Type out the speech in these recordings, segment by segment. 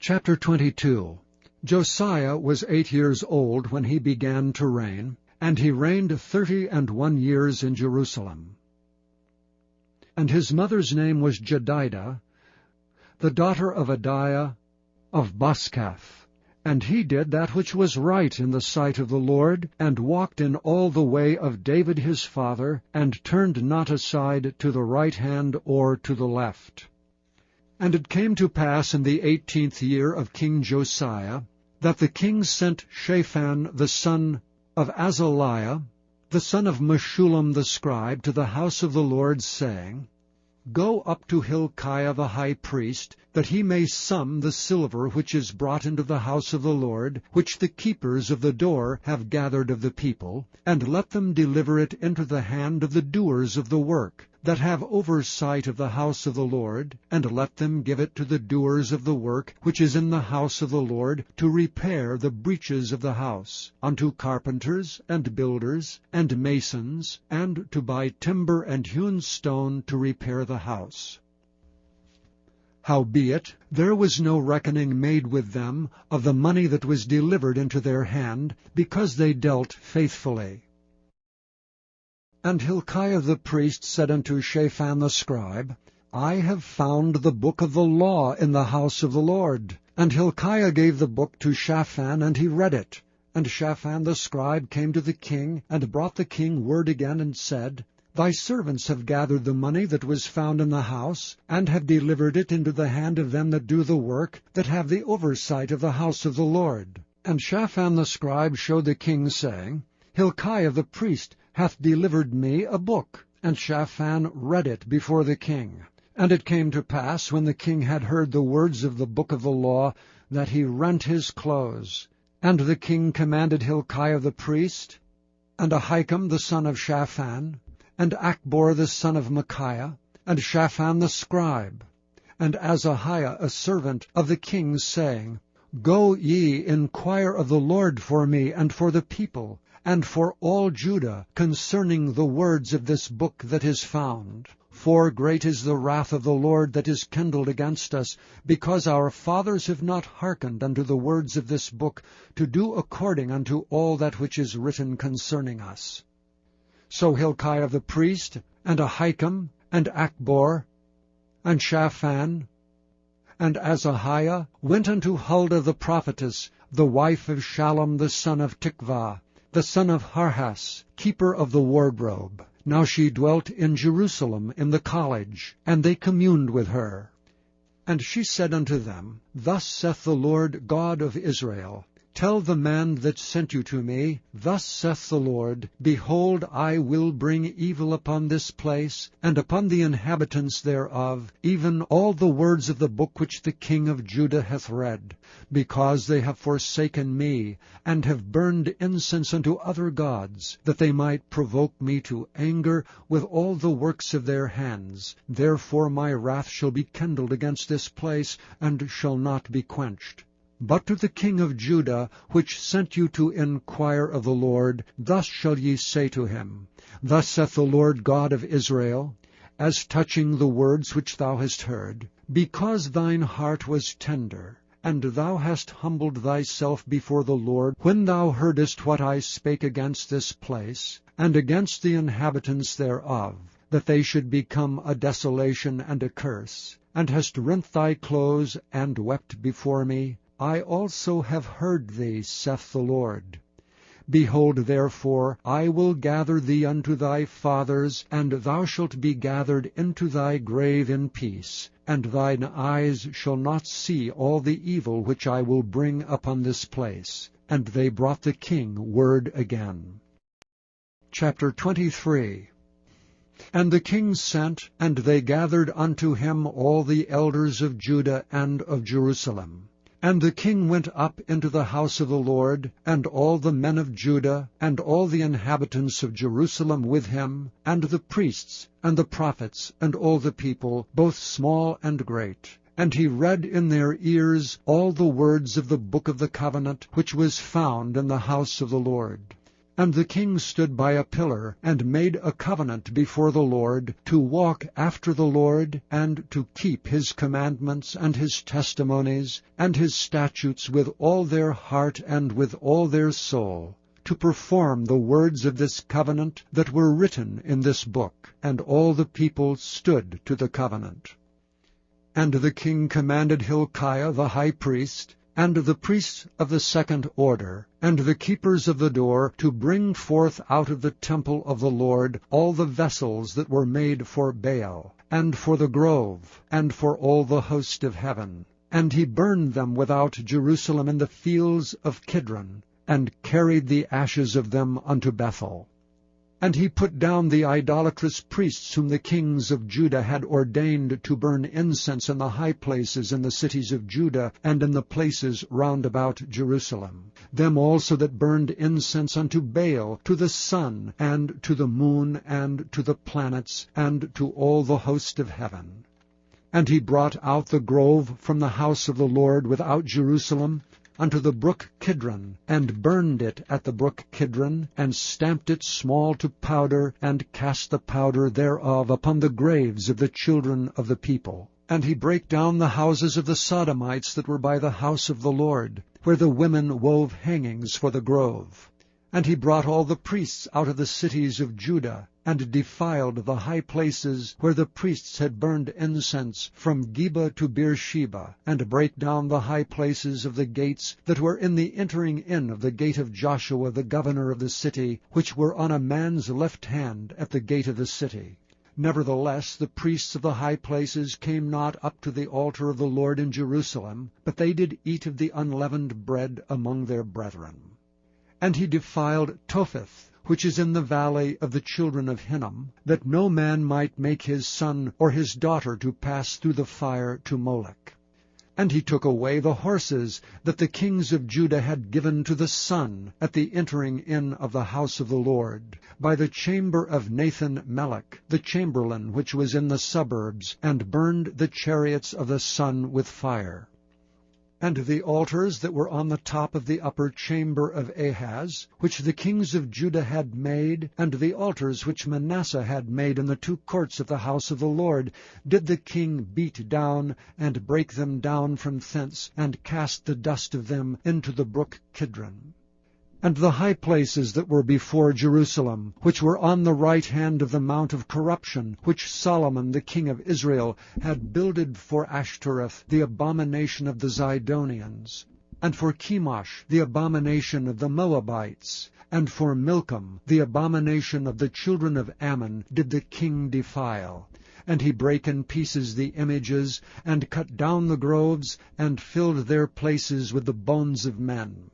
Chapter 22. Josiah was 8 years old when he began to reign, and he reigned 31 years in Jerusalem. And his mother's name was Jedidah, the daughter of Adiah of Boscath. And he did that which was right in the sight of the Lord, and walked in all the way of David his father, and turned not aside to the right hand or to the left. And it came to pass in the 18th year of King Josiah, that the king sent Shaphan the son of Azaliah, the son of Meshullam the scribe, to the house of the Lord, saying, Go up to Hilkiah the high priest, that he may sum the silver which is brought into the house of the Lord, which the keepers of the door have gathered of the people, and let them deliver it into the hand of the doers of the work, that have oversight of the house of the Lord, and let them give it to the doers of the work which is in the house of the Lord, to repair the breaches of the house, unto carpenters, and builders, and masons, and to buy timber and hewn stone to repair the house. Howbeit, there was no reckoning made with them of the money that was delivered into their hand, because they dealt faithfully. And Hilkiah the priest said unto Shaphan the scribe, I have found the book of the law in the house of the Lord. And Hilkiah gave the book to Shaphan, and he read it. And Shaphan the scribe came to the king, and brought the king word again, and said, Thy servants have gathered the money that was found in the house, and have delivered it into the hand of them that do the work, that have the oversight of the house of the Lord. And Shaphan the scribe showed the king, saying, Hilkiah the priest hath delivered me a book. And Shaphan read it before the king. And it came to pass, when the king had heard the words of the book of the law, that he rent his clothes. And the king commanded Hilkiah the priest, and Ahikam the son of Shaphan, and Achbor the son of Micaiah, and Shaphan the scribe, and Azahiah a servant of the king, saying, Go ye, inquire of the Lord for me, and for the people, and for all Judah, concerning the words of this book that is found. For great is the wrath of the Lord that is kindled against us, because our fathers have not hearkened unto the words of this book, to do according unto all that which is written concerning us. So Hilkiah the priest, and Ahikam, and Achbor, and Shaphan, and Azahiah went unto Huldah the prophetess, the wife of Shallum the son of Tikvah, the son of Harhas, keeper of the wardrobe. Now she dwelt in Jerusalem in the college, and they communed with her. And she said unto them, Thus saith the Lord God of Israel, Tell the man that sent you to me, Thus saith the Lord, Behold, I will bring evil upon this place, and upon the inhabitants thereof, even all the words of the book which the king of Judah hath read, because they have forsaken me, and have burned incense unto other gods, that they might provoke me to anger with all the works of their hands. Therefore my wrath shall be kindled against this place, and shall not be quenched. But to the king of Judah, which sent you to inquire of the Lord, thus shall ye say to him, Thus saith the Lord God of Israel, As touching the words which thou hast heard, because thine heart was tender, and thou hast humbled thyself before the Lord, when thou heardest what I spake against this place, and against the inhabitants thereof, that they should become a desolation and a curse, and hast rent thy clothes, and wept before me, I also have heard thee, saith the Lord. Behold, therefore, I will gather thee unto thy fathers, and thou shalt be gathered into thy grave in peace, and thine eyes shall not see all the evil which I will bring upon this place. And they brought the king word again. Chapter 23. And the king sent, and they gathered unto him all the elders of Judah and of Jerusalem. And the king went up into the house of the Lord, and all the men of Judah, and all the inhabitants of Jerusalem with him, and the priests, and the prophets, and all the people, both small and great. And he read in their ears all the words of the book of the covenant, which was found in the house of the Lord. And the king stood by a pillar, and made a covenant before the Lord, to walk after the Lord, and to keep his commandments, and his testimonies, and his statutes with all their heart and with all their soul, to perform the words of this covenant that were written in this book. And all the people stood to the covenant. And the king commanded Hilkiah the high priest, and the priests of the second order, and the keepers of the door, to bring forth out of the temple of the Lord all the vessels that were made for Baal, and for the grove, and for all the host of heaven. And he burned them without Jerusalem in the fields of Kidron, and carried the ashes of them unto Bethel. And he put down the idolatrous priests whom the kings of Judah had ordained to burn incense in the high places in the cities of Judah, and in the places round about Jerusalem. Them also that burned incense unto Baal, to the sun, and to the moon, and to the planets, and to all the host of heaven. And he brought out the grove from the house of the Lord without Jerusalem, unto the brook Kidron, and burned it at the brook Kidron, and stamped it small to powder, and cast the powder thereof upon the graves of the children of the people. And he brake down the houses of the Sodomites that were by the house of the Lord, where the women wove hangings for the grove. And he brought all the priests out of the cities of Judah, and defiled the high places where the priests had burned incense, from Geba to Beersheba, and brake down the high places of the gates that were in the entering in of the gate of Joshua the governor of the city, which were on a man's left hand at the gate of the city. Nevertheless the priests of the high places came not up to the altar of the Lord in Jerusalem, but they did eat of the unleavened bread among their brethren. And he defiled Topheth, which is in the valley of the children of Hinnom, that no man might make his son or his daughter to pass through the fire to Molech. And he took away the horses that the kings of Judah had given to the sun at the entering in of the house of the Lord, by the chamber of Nathan-Melech, the chamberlain which was in the suburbs, and burned the chariots of the sun with fire. And the altars that were on the top of the upper chamber of Ahaz, which the kings of Judah had made, and the altars which Manasseh had made in the two courts of the house of the Lord, did the king beat down, and break them down from thence, and cast the dust of them into the brook Kidron. And the high places that were before Jerusalem, which were on the right hand of the mount of corruption, which Solomon the king of Israel had builded for Ashtoreth, the abomination of the Zidonians, and for Chemosh, the abomination of the Moabites, and for Milcom, the abomination of the children of Ammon, did the king defile. And he brake in pieces the images, and cut down the groves, and filled their places with the bones of men.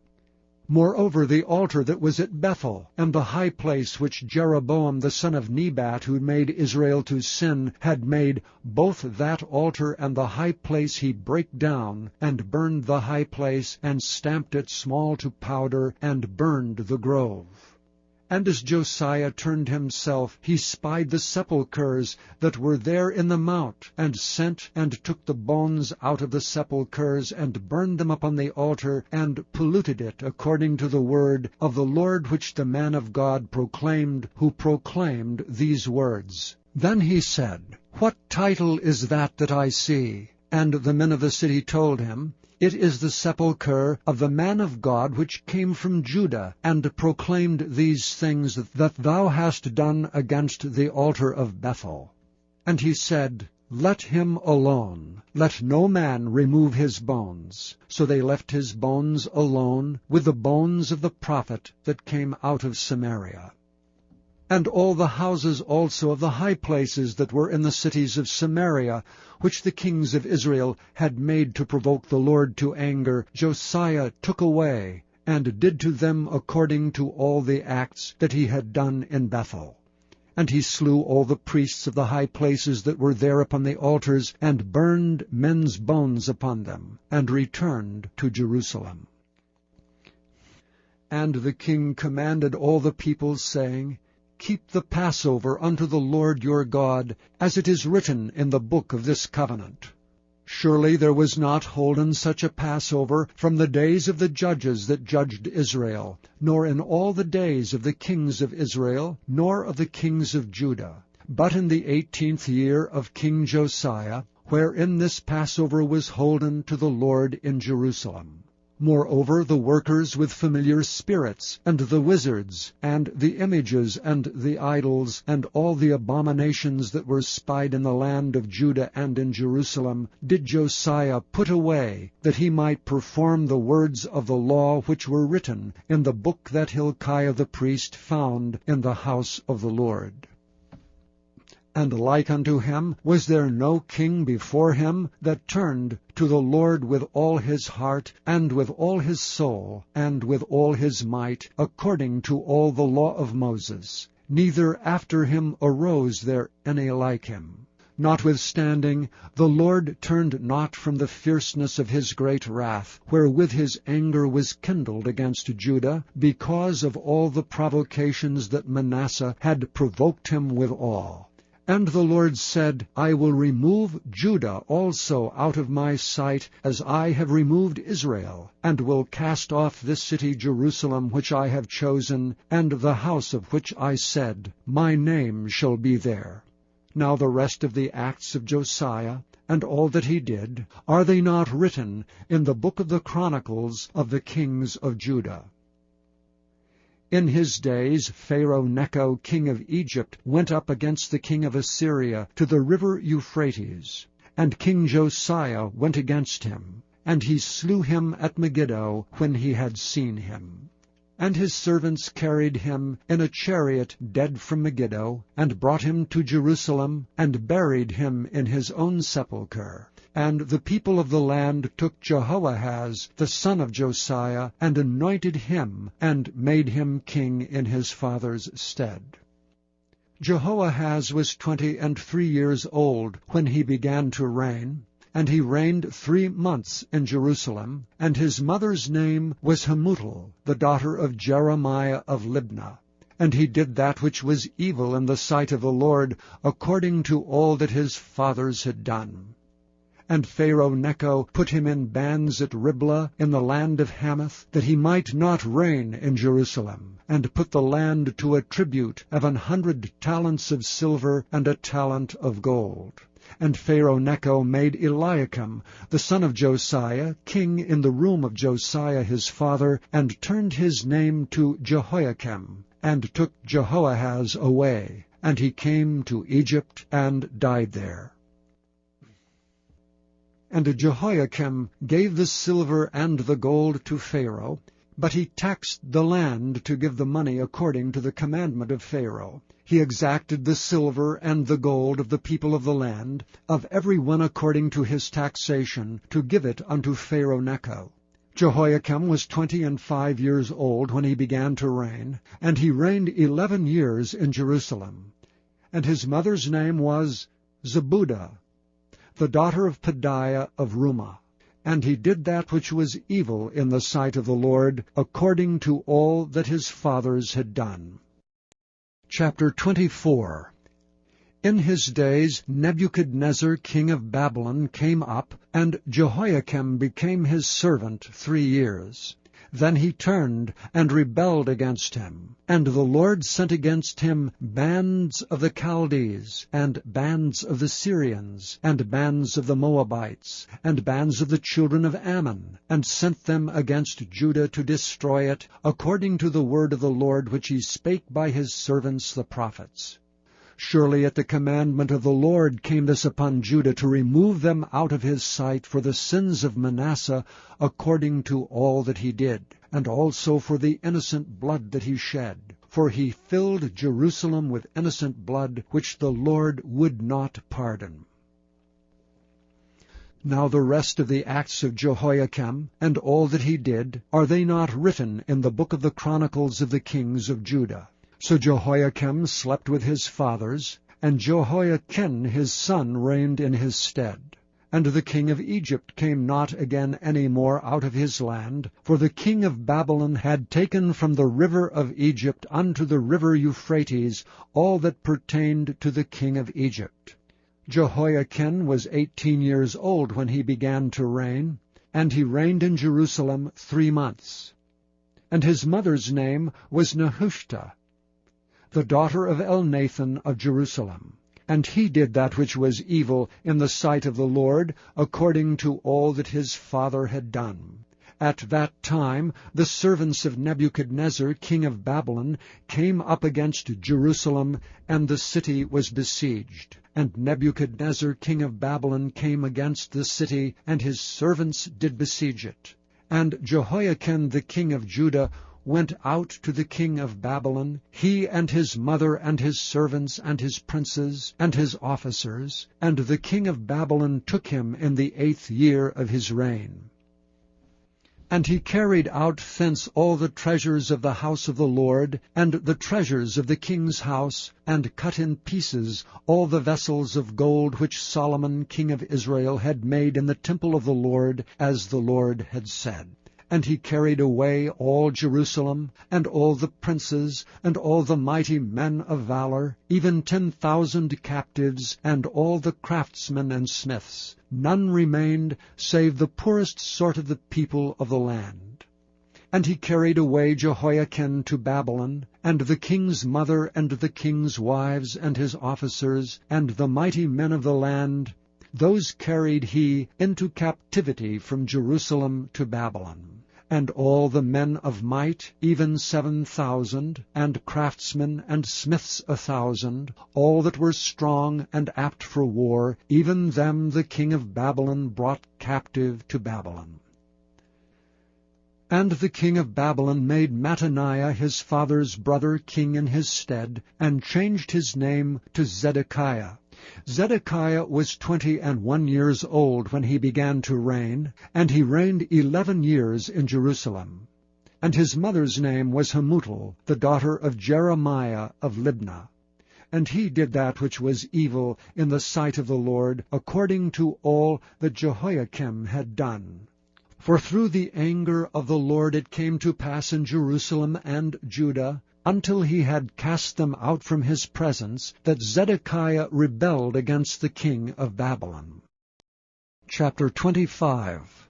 Moreover, the altar that was at Bethel, and the high place which Jeroboam the son of Nebat, who made Israel to sin, had made, both that altar and the high place he brake down, and burned the high place, and stamped it small to powder, and burned the grove. And as Josiah turned himself, he spied the sepulchres that were there in the mount, and sent and took the bones out of the sepulchres, and burned them upon the altar, and polluted it according to the word of the Lord which the man of God proclaimed, who proclaimed these words. Then he said, What title is that I see? And the men of the city told him, It is the sepulchre of the man of God which came from Judah, and proclaimed these things that thou hast done against the altar of Bethel. And he said, Let him alone, let no man remove his bones. So they left his bones alone, with the bones of the prophet that came out of Samaria. And all the houses also of the high places that were in the cities of Samaria, which the kings of Israel had made to provoke the Lord to anger, Josiah took away, and did to them according to all the acts that he had done in Bethel. And he slew all the priests of the high places that were there upon the altars, and burned men's bones upon them, and returned to Jerusalem. And the king commanded all the people, saying, Keep the Passover unto the Lord your God, as it is written in the book of this covenant. Surely there was not holden such a Passover from the days of the judges that judged Israel, nor in all the days of the kings of Israel, nor of the kings of Judah. But in the 18th year of King Josiah, wherein this Passover was holden to the Lord in Jerusalem. Moreover, the workers with familiar spirits, and the wizards, and the images, and the idols, and all the abominations that were spied in the land of Judah and in Jerusalem, did Josiah put away, that he might perform the words of the law which were written in the book that Hilkiah the priest found in the house of the Lord. And like unto him was there no king before him that turned to the Lord with all his heart, and with all his soul, and with all his might, according to all the law of Moses. Neither after him arose there any like him. Notwithstanding, the Lord turned not from the fierceness of his great wrath, wherewith his anger was kindled against Judah, because of all the provocations that Manasseh had provoked him withal. And the Lord said, I will remove Judah also out of my sight, as I have removed Israel, and will cast off this city Jerusalem which I have chosen, and the house of which I said, My name shall be there. Now the rest of the acts of Josiah, and all that he did, are they not written in the book of the Chronicles of the kings of Judah? In his days Pharaoh Necho king of Egypt went up against the king of Assyria to the river Euphrates. And King Josiah went against him, and he slew him at Megiddo when he had seen him. And his servants carried him in a chariot dead from Megiddo, and brought him to Jerusalem, and buried him in his own sepulchre. And the people of the land took Jehoahaz the son of Josiah, and anointed him, and made him king in his father's stead. Jehoahaz was 23 years old when he began to reign, and he reigned 3 months in Jerusalem, and his mother's name was Hamutal, the daughter of Jeremiah of Libnah. And he did that which was evil in the sight of the Lord, according to all that his fathers had done. And Pharaoh Necho put him in bands at Riblah in the land of Hamath, that he might not reign in Jerusalem, and put the land to a tribute of 100 talents of silver and a talent of gold. And Pharaoh Necho made Eliakim, the son of Josiah, king in the room of Josiah his father, and turned his name to Jehoiakim, and took Jehoahaz away. And he came to Egypt, and died there. And Jehoiakim gave the silver and the gold to Pharaoh, but he taxed the land to give the money according to the commandment of Pharaoh. He exacted the silver and the gold of the people of the land, of every one according to his taxation, to give it unto Pharaoh Necho. Jehoiakim was 25 years old when he began to reign, and he reigned 11 years in Jerusalem. And his mother's name was Zebudah, the daughter of Pedaiah of Rumah. And he did that which was evil in the sight of the Lord, according to all that his fathers had done. Chapter 24. In his days Nebuchadnezzar king of Babylon came up, and Jehoiakim became his servant 3 years. Then he turned and rebelled against him. And the Lord sent against him bands of the Chaldees, and bands of the Syrians, and bands of the Moabites, and bands of the children of Ammon, and sent them against Judah to destroy it, according to the word of the Lord which he spake by his servants the prophets. Surely at the commandment of the Lord came this upon Judah, to remove them out of his sight for the sins of Manasseh, according to all that he did, and also for the innocent blood that he shed. For he filled Jerusalem with innocent blood, which the Lord would not pardon. Now the rest of the acts of Jehoiakim, and all that he did, are they not written in the book of the Chronicles of the kings of Judah? So Jehoiakim slept with his fathers, and Jehoiachin his son reigned in his stead. And the king of Egypt came not again any more out of his land, for the king of Babylon had taken from the river of Egypt unto the river Euphrates all that pertained to the king of Egypt. Jehoiachin was 18 years old when he began to reign, and he reigned in Jerusalem 3 months. And his mother's name was Nehushta, the daughter of Elnathan of Jerusalem. And he did that which was evil in the sight of the Lord, according to all that his father had done. At that time the servants of Nebuchadnezzar, king of Babylon, came up against Jerusalem, and the city was besieged. And Nebuchadnezzar, king of Babylon, came against the city, and his servants did besiege it. And Jehoiachin the king of Judah went out to the king of Babylon, he and his mother and his servants and his princes and his officers, and the king of Babylon took him in the 8th year of his reign. And he carried out thence all the treasures of the house of the Lord, and the treasures of the king's house, and cut in pieces all the vessels of gold which Solomon king of Israel had made in the temple of the Lord, as the Lord had said. And he carried away all Jerusalem, and all the princes, and all the mighty men of valor, even 10,000 captives, and all the craftsmen and smiths. None remained, save the poorest sort of the people of the land. And he carried away Jehoiachin to Babylon, and the king's mother, and the king's wives, and his officers, and the mighty men of the land. Those carried he into captivity from Jerusalem to Babylon. And all the men of might, even 7,000, and craftsmen and smiths 1,000, all that were strong and apt for war, even them the king of Babylon brought captive to Babylon. And the king of Babylon made Mattaniah his father's brother king in his stead, and changed his name to Zedekiah. Zedekiah was 21 years old when he began to reign, and he reigned 11 years in Jerusalem. And his mother's name was Hamutal, the daughter of Jeremiah of Libnah. And he did that which was evil in the sight of the Lord, according to all that Jehoiakim had done. For through the anger of the Lord it came to pass in Jerusalem and Judah, until he had cast them out from his presence, that Zedekiah rebelled against the king of Babylon. Chapter 25.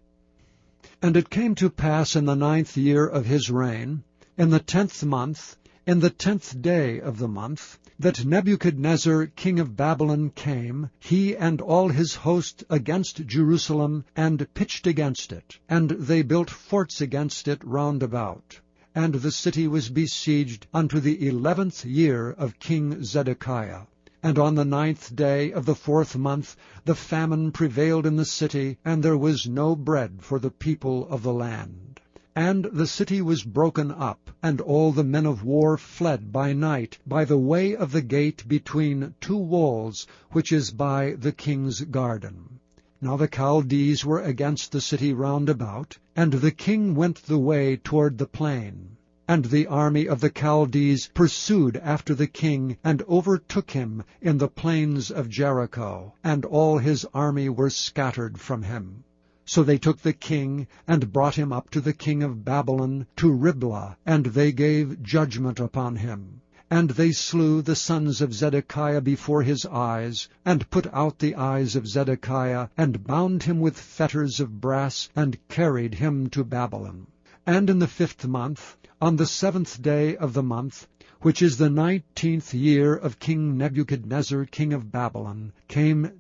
And it came to pass in the 9th year of his reign, in the 10th month, in the 10th day of the month, that Nebuchadnezzar king of Babylon came, he and all his host, against Jerusalem, and pitched against it, and they built forts against it round about. And the city was besieged unto the 11th year of King Zedekiah. And on the 9th day of the 4th month the famine prevailed in the city, and there was no bread for the people of the land. And the city was broken up, and all the men of war fled by night by the way of the gate between 2 walls, which is by the king's garden. Now the Chaldees were against the city round about, and the king went the way toward the plain. And the army of the Chaldees pursued after the king, and overtook him in the plains of Jericho, and all his army were scattered from him. So they took the king, and brought him up to the king of Babylon, to Riblah, and they gave judgment upon him. And they slew the sons of Zedekiah before his eyes, and put out the eyes of Zedekiah, and bound him with fetters of brass, and carried him to Babylon. And in the 5th month, on the 7th day of the month, which is the 19th year of King Nebuchadnezzar king of Babylon, came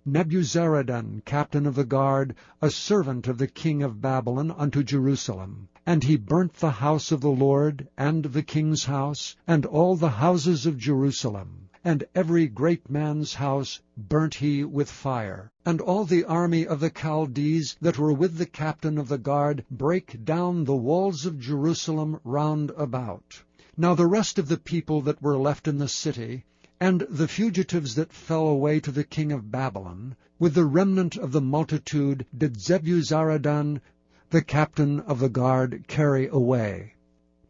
Nebuzaradan, captain of the guard, a servant of the king of Babylon, unto Jerusalem. And he burnt the house of the Lord, and the king's house, and all the houses of Jerusalem. And every great man's house burnt he with fire. And all the army of the Chaldees that were with the captain of the guard brake down the walls of Jerusalem round about. Now the rest of the people that were left in the city, and the fugitives that fell away to the king of Babylon, with the remnant of the multitude, did Nebuzaradan, the captain of the guard, carry away.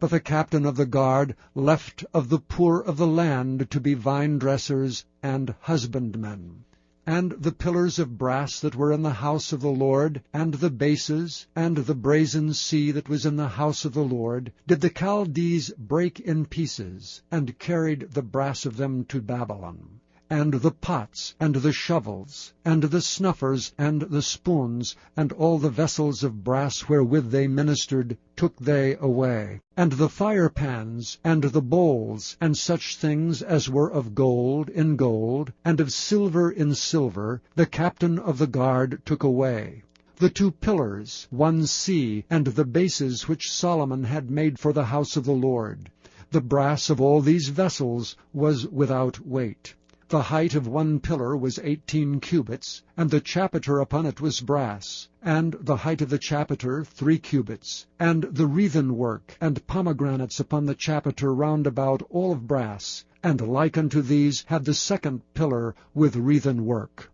But the captain of the guard left of the poor of the land to be vine-dressers and husbandmen. And the pillars of brass that were in the house of the Lord, and the bases, and the brazen sea that was in the house of the Lord, did the Chaldees break in pieces, and carried the brass of them to Babylon. and the pots, and the shovels, and the snuffers, and the spoons, and all the vessels of brass wherewith they ministered, took they away, and the firepans, and the bowls, and such things as were of gold in gold, and of silver in silver, the captain of the guard took away. The 2 pillars, 1 sea, and the bases which Solomon had made for the house of the Lord. The brass of all these vessels was without weight. The height of 1 pillar was 18 cubits, and the chapiter upon it was brass, and the height of the chapiter 3 cubits, and the wreathen work and pomegranates upon the chapiter round about all of brass, and like unto these had the 2nd pillar with wreathen work.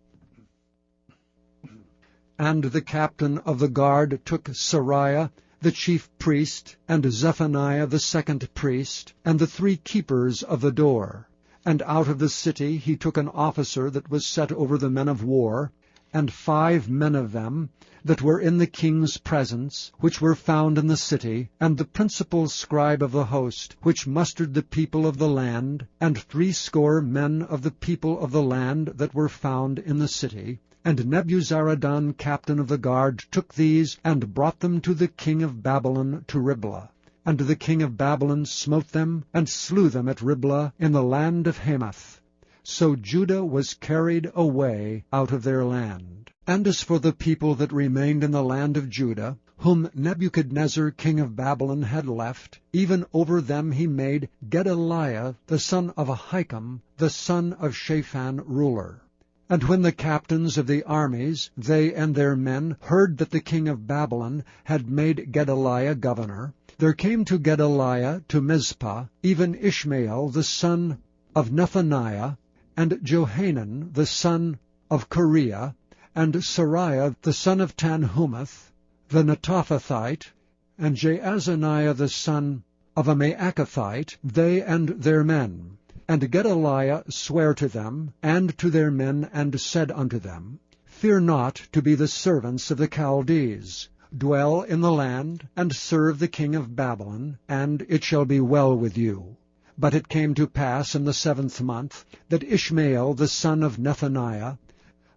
And the captain of the guard took Sariah, the chief priest, and Zephaniah the 2nd priest, and the 3 keepers of the door. And out of the city he took an officer that was set over the men of war, and 5 men of them that were in the king's presence, which were found in the city, and the principal scribe of the host, which mustered the people of the land, and 60 men of the people of the land that were found in the city. And Nebuzaradan, captain of the guard, took these, and brought them to the king of Babylon to Riblah. And the king of Babylon smote them, and slew them at Riblah in the land of Hamath. So Judah was carried away out of their land. And as for the people that remained in the land of Judah, whom Nebuchadnezzar king of Babylon had left, even over them he made Gedaliah the son of Ahikam, the son of Shaphan, ruler. And when the captains of the armies, they and their men, heard that the king of Babylon had made Gedaliah governor, there came to Gedaliah to Mizpah even Ishmael the son of Nethaniah, and Johanan the son of Kareah, and Sariah the son of Tanhumeth, the Netophathite, and Jaazaniah the son of a Maacathite, they and their men. And Gedaliah sware to them, and to their men, and said unto them, Fear not to be the servants of the Chaldees. Dwell in the land, and serve the king of Babylon, and it shall be well with you. But it came to pass in the 7th month, that Ishmael the son of Nethaniah,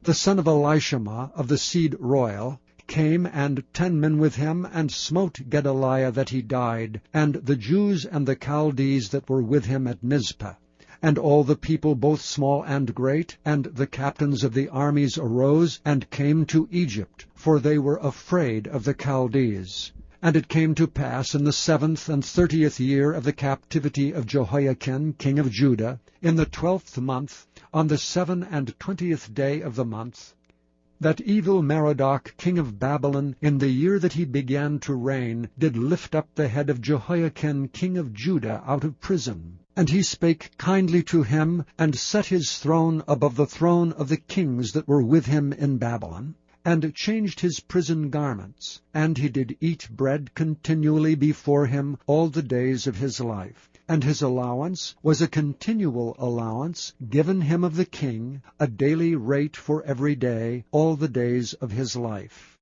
the son of Elishama of the seed royal, came, and 10 men with him, and smote Gedaliah that he died, and the Jews and the Chaldees that were with him at Mizpah. And all the people, both small and great, and the captains of the armies arose, and came to Egypt, for they were afraid of the Chaldees. And it came to pass in the 7th and 30th year of the captivity of Jehoiakim king of Judah, in the 12th month, on the 27th day of the month, that Evil-Merodach king of Babylon, in the year that he began to reign, did lift up the head of Jehoiakim king of Judah out of prison. And he spake kindly to him, and set his throne above the throne of the kings that were with him in Babylon, and changed his prison garments. And he did eat bread continually before him all the days of his life. And his allowance was a continual allowance given him of the king, a daily rate for every day, all the days of his life.